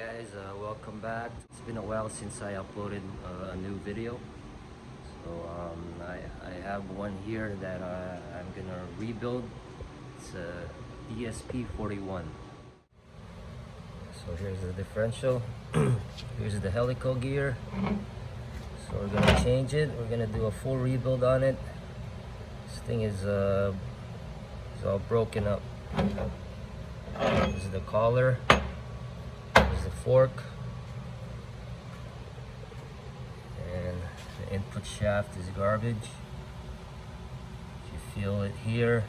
guys, welcome back. It's been a while since I uploaded a new video. So I have one here that I'm gonna rebuild. It's a DSP41. So here's the differential. Here's the helical gear. So we're gonna change it. We're gonna do a full rebuild on it. This thing is all broken up. This is the collar. There's the fork, and the input shaft is garbage. You feel it here.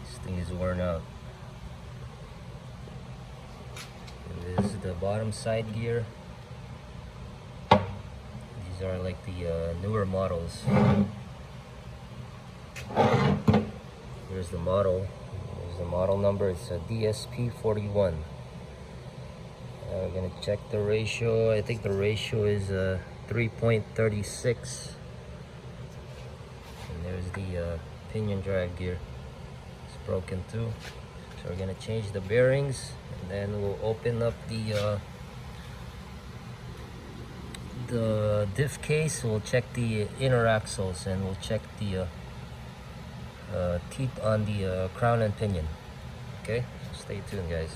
This thing is worn out. And this is the bottom side gear. These are like the newer models. Here's the model. Here's the model number. It's a DSP41. We're gonna check the ratio. I think the ratio is 3.36. And there's the pinion drive gear. It's broken too. So we're gonna change the bearings, and then we'll open up the diff case. We'll check the inner axles, and we'll check the teeth on the crown and pinion. Okay, stay tuned, guys.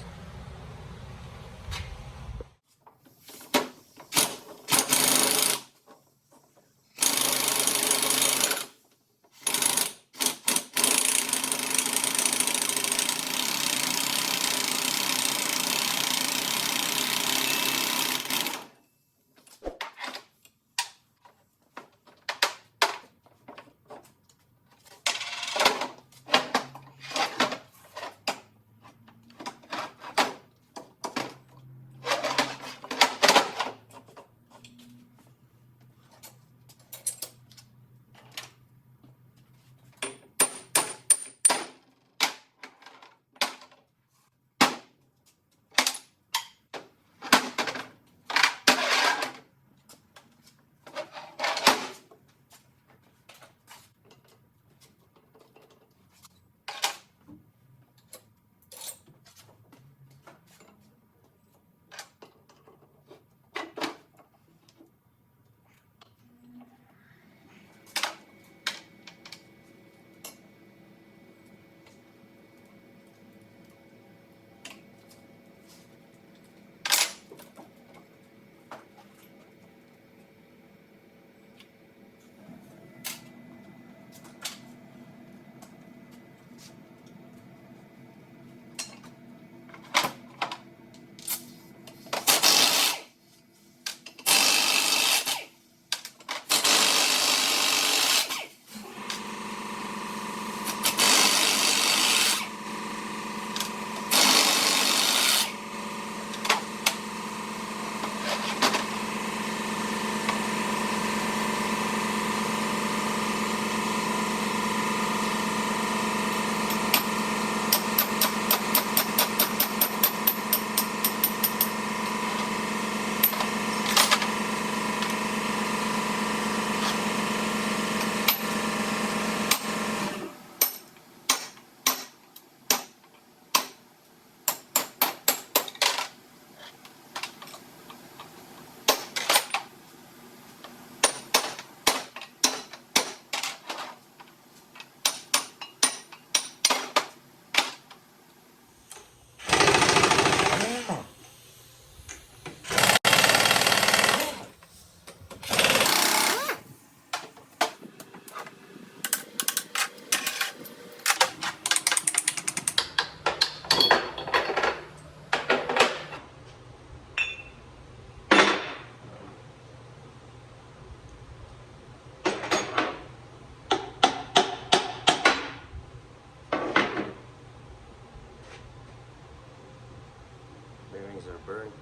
Bearings are burned.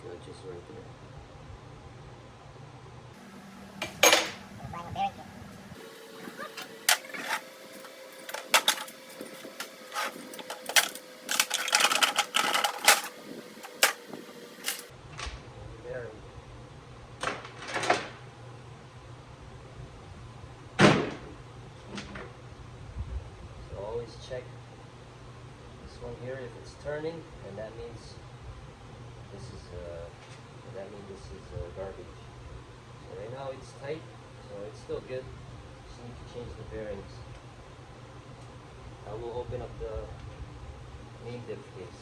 Good, just right there. So always check one here, if it's turning, and that means this is garbage. So right now it's tight, so it's still good. Just need to change the bearings. I will open up the main diff case.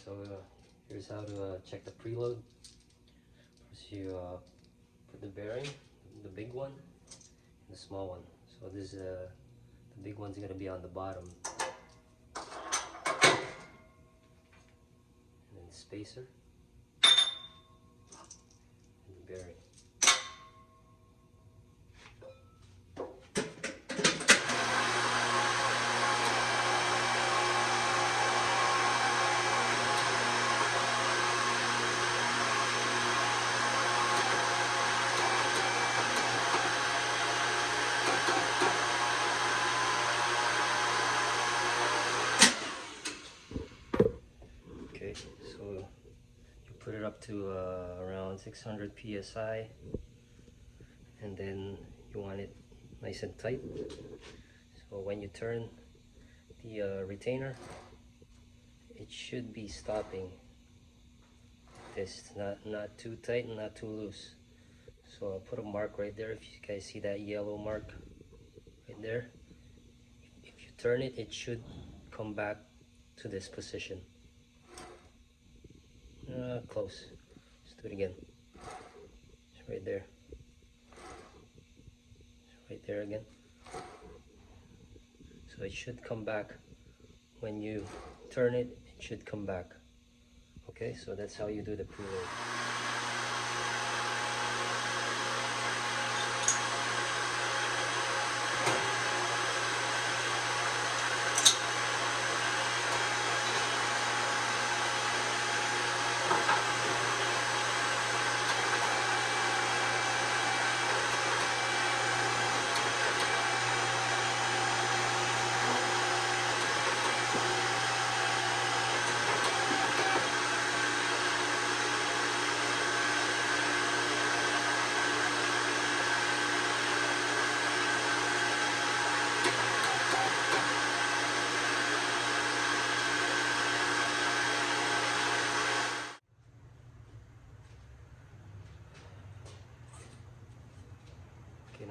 So here's how to check the preload. First you put the bearing, the big one, and the small one. So this the big one's gonna be on the bottom. And then the spacer and the bearing. Okay, so you put it up to around 600 psi, and then you want it nice and tight. So when you turn the retainer, it should be stopping this, not too tight and not too loose. So I'll put a mark right there. If you guys see that yellow mark right there, if you turn it, it should come back to this position. Close. Let's do it again. It's right there. It's right there again. So it should come back. When you turn it, it should come back. Okay, so that's how you do the preload.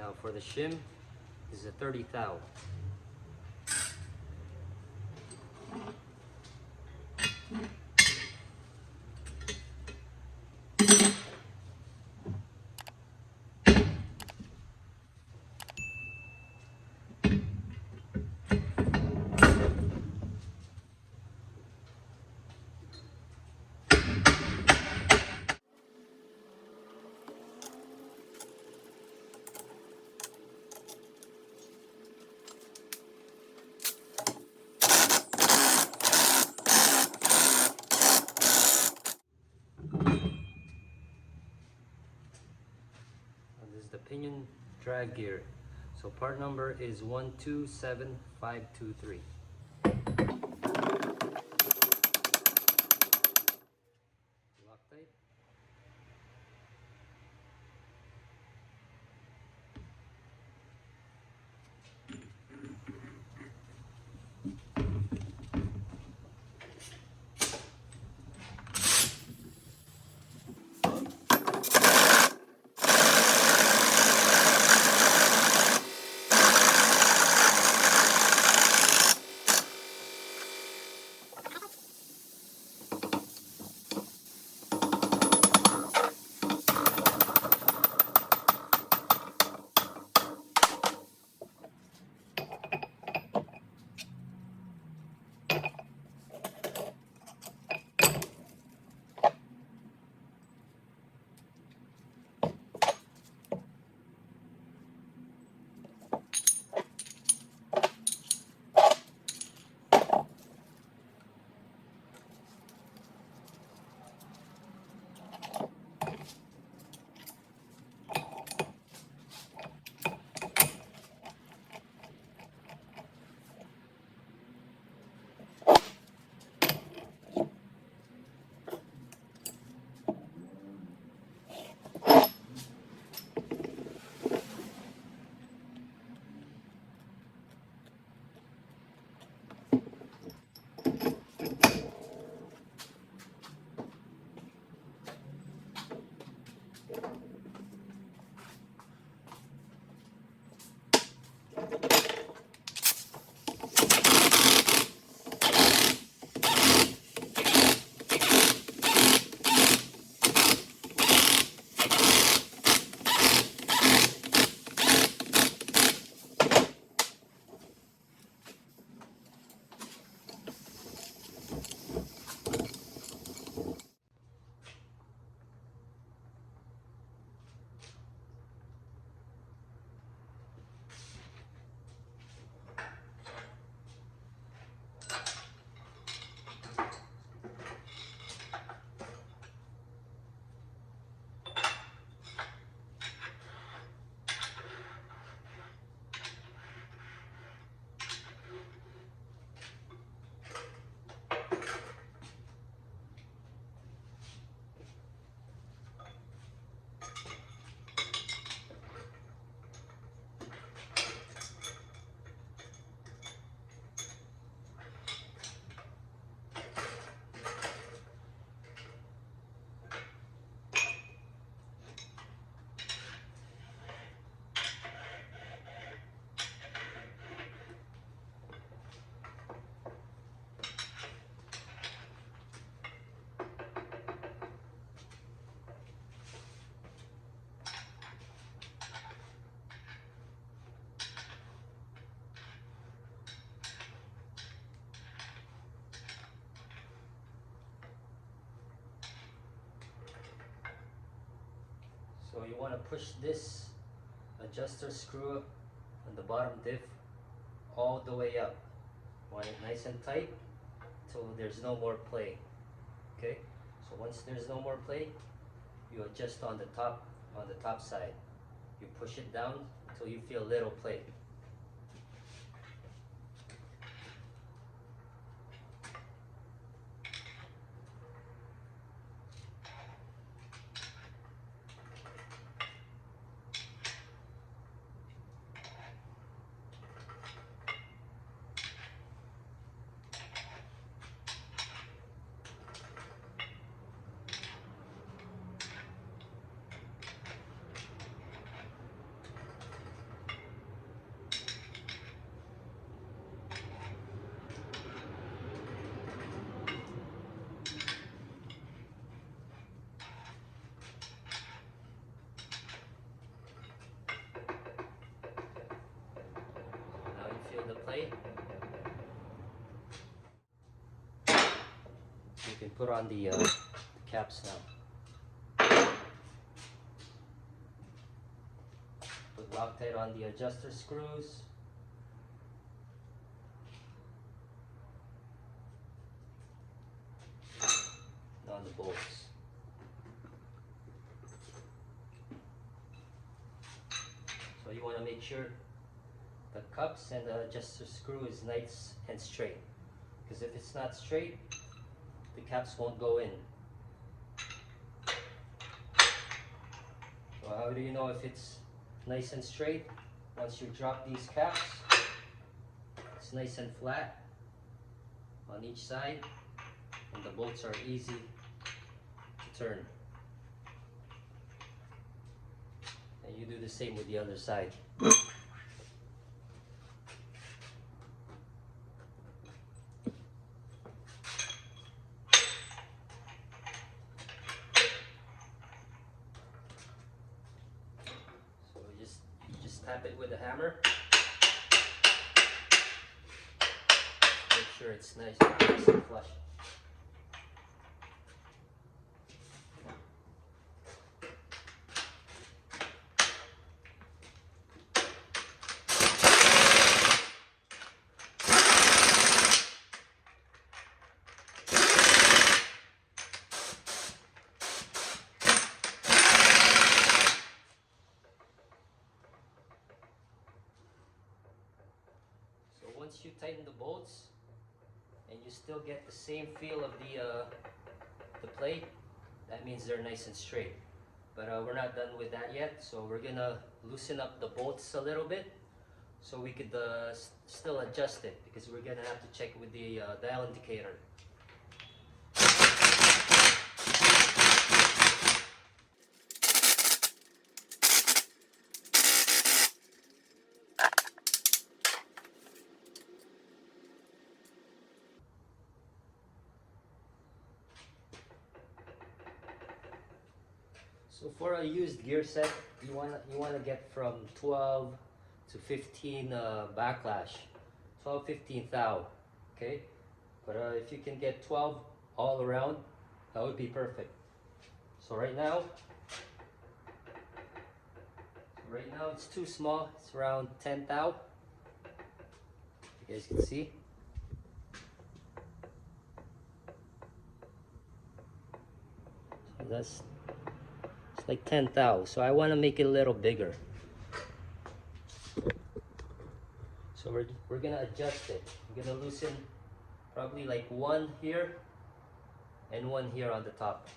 Now for the shim, this is a 30 thou. This is the pinion drag gear. So part number is 127523. Loctite. So you want to push this adjuster screw on the bottom diff all the way up. Want it nice and tight till there's no more play. Okay? So once there's no more play, you adjust on the top side. You push it down until you feel little play. You can put on the caps now. Put Loctite on the adjuster screws. And on the bolts. So you want to make sure the cups and the adjuster screw is nice and straight. Because if it's not straight, the caps won't go in. So how do you know if it's nice and straight? Once you drop these caps, it's nice and flat on each side, and the bolts are easy to turn. And you do the same with the other side. Tap it with a hammer. Make sure it's nice and flush. Once you tighten the bolts and you still get the same feel of the plate, that means they're nice and straight. But we're not done with that yet, so we're gonna loosen up the bolts a little bit so we could still adjust it, because we're gonna have to check with the dial indicator. So for a used gear set, you wanna get from 12 to 15 backlash, 12, 15 thou, okay? But if you can get 12 all around, that would be perfect. So right now it's too small. It's around 10 thou. You guys can see. So that's like 10 thou, so I want to make it a little bigger. So we're gonna adjust it. We're gonna loosen probably like one here and one here on the top.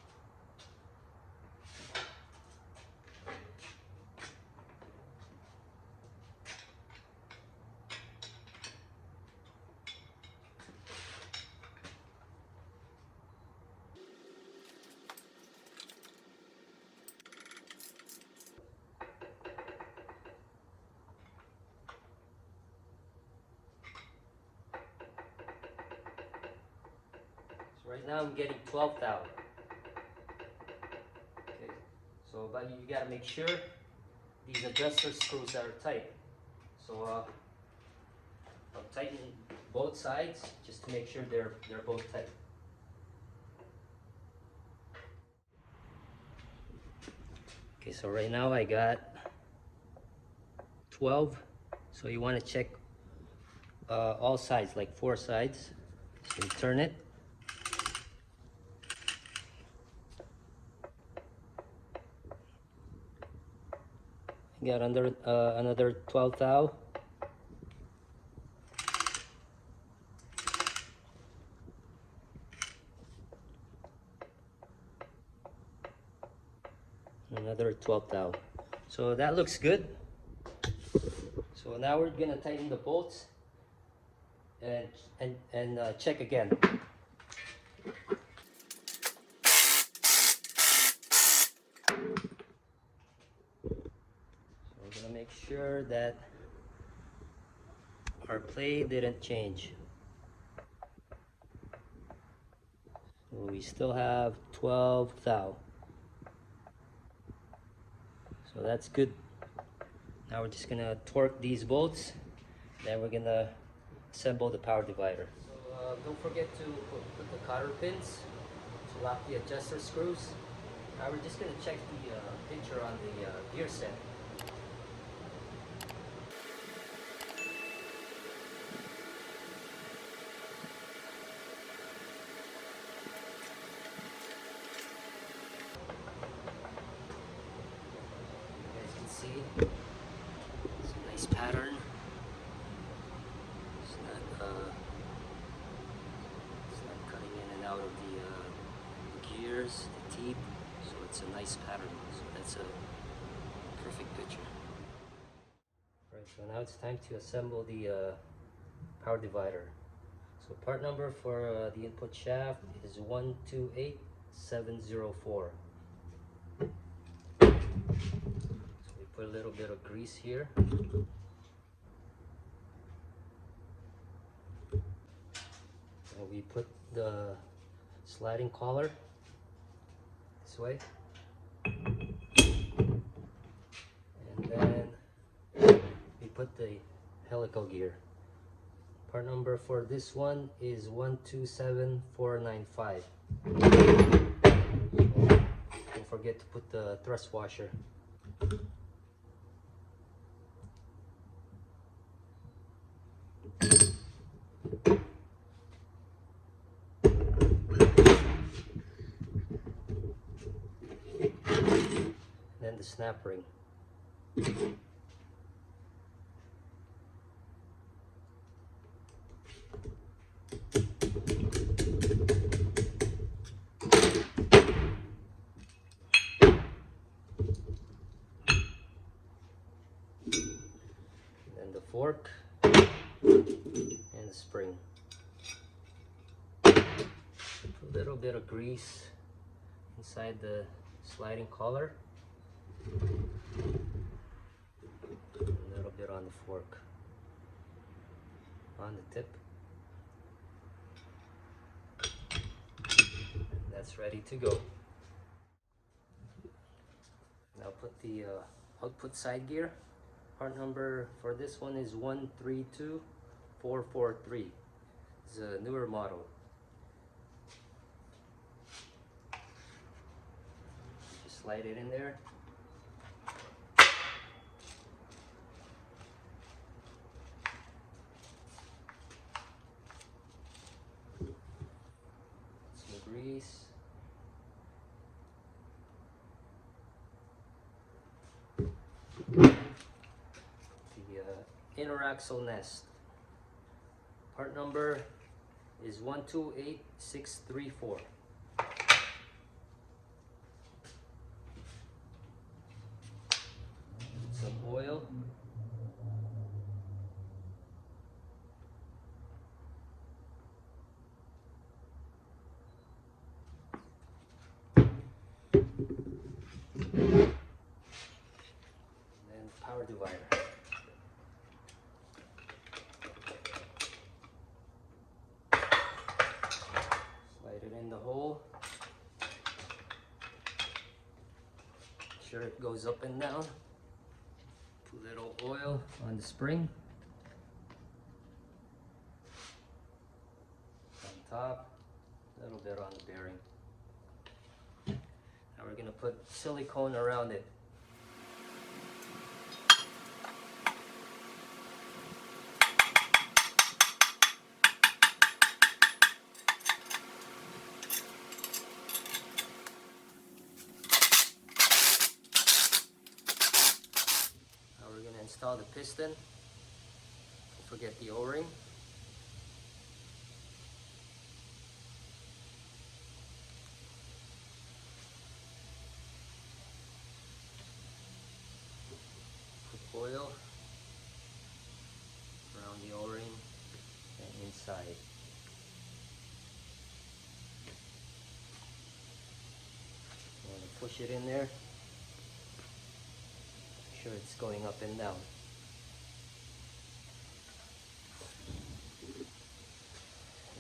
Right now I'm getting 12 thou. Okay, so but you gotta make sure these adjuster screws are tight. So I'm tightening both sides just to make sure they're both tight. Okay, so right now I got 12. So you want to check all sides, like 4 sides. So you turn it. You got another 12 thou. Another 12 thou. So that looks good. So now we're gonna tighten the bolts and check again. We're gonna make sure that our plate didn't change. So we still have 12 thou. So that's good. Now we're just gonna torque these bolts. Then we're gonna assemble the power divider. So don't forget to put the cotter pins lock the adjuster screws. Now we're just going to check the picture on the gear set. You guys can see it's a nice pattern. It's not cutting in and out of the gears, the teeth. So it's a nice pattern. So that's a perfect picture. Right, so now it's time to assemble the power divider. So part number for the input shaft is 128704. So we put a little bit of grease here. And we put the sliding collar this way. And then we put the helical gear. Part number for this one is 127495. Don't forget to put the thrust washer. Then the snap ring. Then the fork and the spring. A little bit of grease inside the sliding collar. A little bit on the fork, on the tip. That's ready to go. Now put the output side gear. Part number for this one is 132443. It's a newer model. Just slide it in there. Some grease. Inner axle nest. Part number is 128634. Some oil. And then power divider. In the hole. Make sure it goes up and down. Put a little oil on the spring. On top, a little bit on the bearing. Now we're going to put silicone around it. Install the piston. Don't forget the O-ring. Put oil around the O-ring and inside. You want to push it in there. Sure it's going up and down.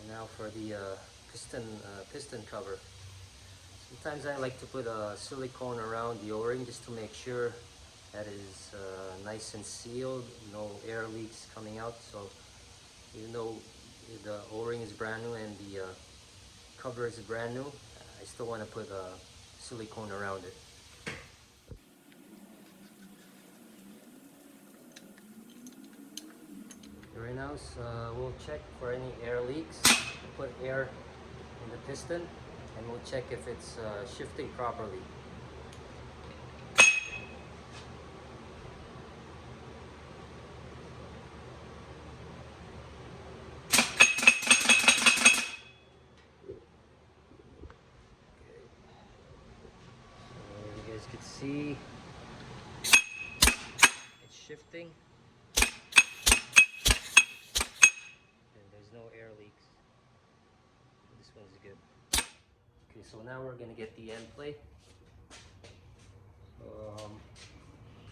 And now for the piston cover. Sometimes I like to put a silicone around the O-ring just to make sure that is nice and sealed, no air leaks coming out. So even though the O-ring is brand new and the cover is brand new, I still want to put silicone around it. Right now, we'll check for any air leaks. Put air in the piston, and we'll check if it's shifting properly. You guys can see it's shifting, and there's no air leaks. This one's good. Okay, so now we're gonna get the end plate.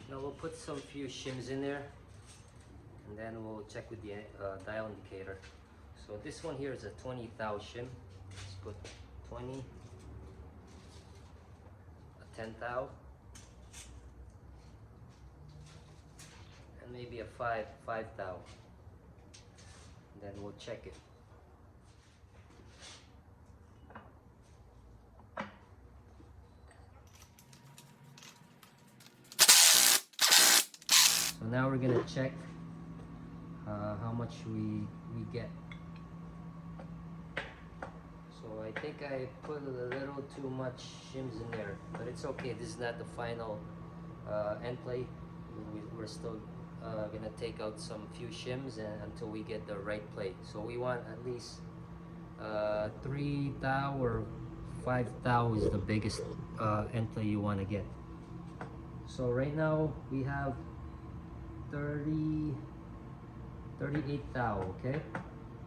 Now we'll put some few shims in there, and then we'll check with the dial indicator. So this one here is a 20 thou shim. Let's put 20. 10 thou, and maybe a 5 thou, and then we'll check it. So now we're gonna check how much we get. So I think I put a little too much shims in there, but it's okay. This is not the final end plate. We're still gonna take out some few shims until we get the right plate. So we want at least 3 thou or 5 thou is the biggest end plate you want to get. So right now we have 38 thou. Okay,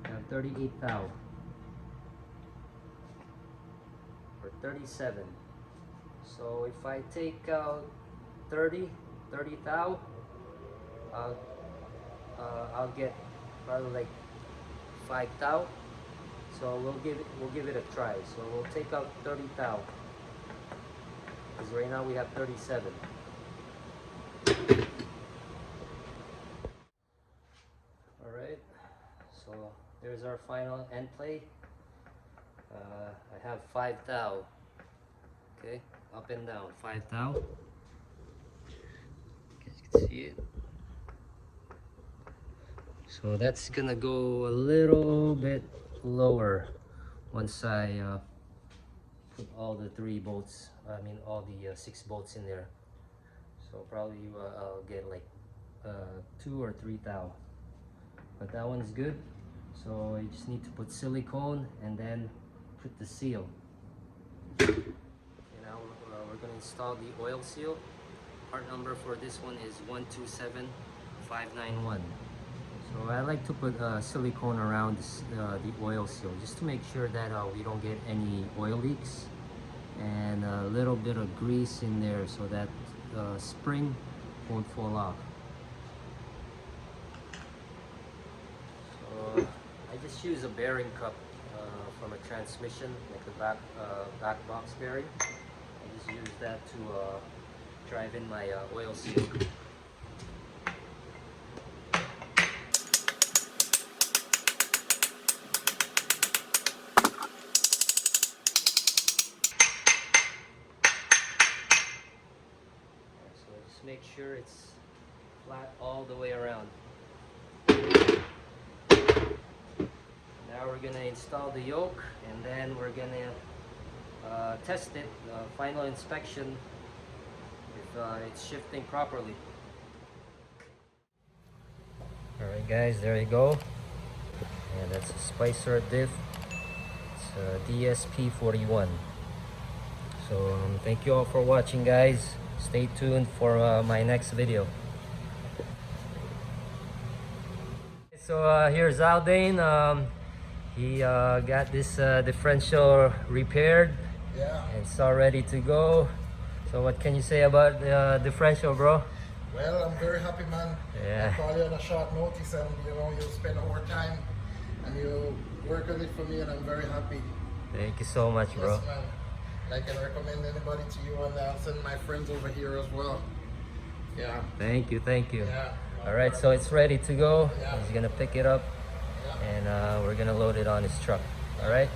we have 38 thou. 37. So if I take out 30 thou, I'll get probably like 5 thou. So we'll give it a try. So we'll take out 30 thou, because right now we have 37. All right. So there's our final end plate. I have 5 thou. Okay, up and down, 5 thou. You guys can see it. So that's gonna go a little bit lower once I put all the 3 bolts. I mean all the 6 bolts in there. So probably I'll get like 2 or 3 thou. But that one's good. So you just need to put silicone and then put the seal. Okay, now we're going to install the oil seal. Part number for this one is 127591. So I like to put silicone around this, the oil seal, just to make sure that we don't get any oil leaks, and a little bit of grease in there so that spring won't fall off. So I just use a bearing cup from a transmission, like the back box bearing. I just use that to drive in my oil seal. So just make sure it's flat all the way around. Now we're gonna install the yoke, and then we're gonna test it, final inspection, if it's shifting properly. Alright guys, there you go. And that's a Spicer diff. It's DSP41. So thank you all for watching, guys. Stay tuned for my next video. So here's Aldane. He got this differential repaired. Yeah. And it's all ready to go. So what can you say about the differential, bro? Well, I'm very happy, man. Yeah. I call you on a short notice, and you know, you spend more time and you work on it for me, and I'm very happy. Thank you so much, bro. Yes, man. I can recommend anybody to you, and I'll send my friends over here as well. Yeah. Thank you, thank you. Yeah. All right, so it's ready to go. Yeah. He's gonna pick it up, Yeah. and we're gonna load it on his truck. All right.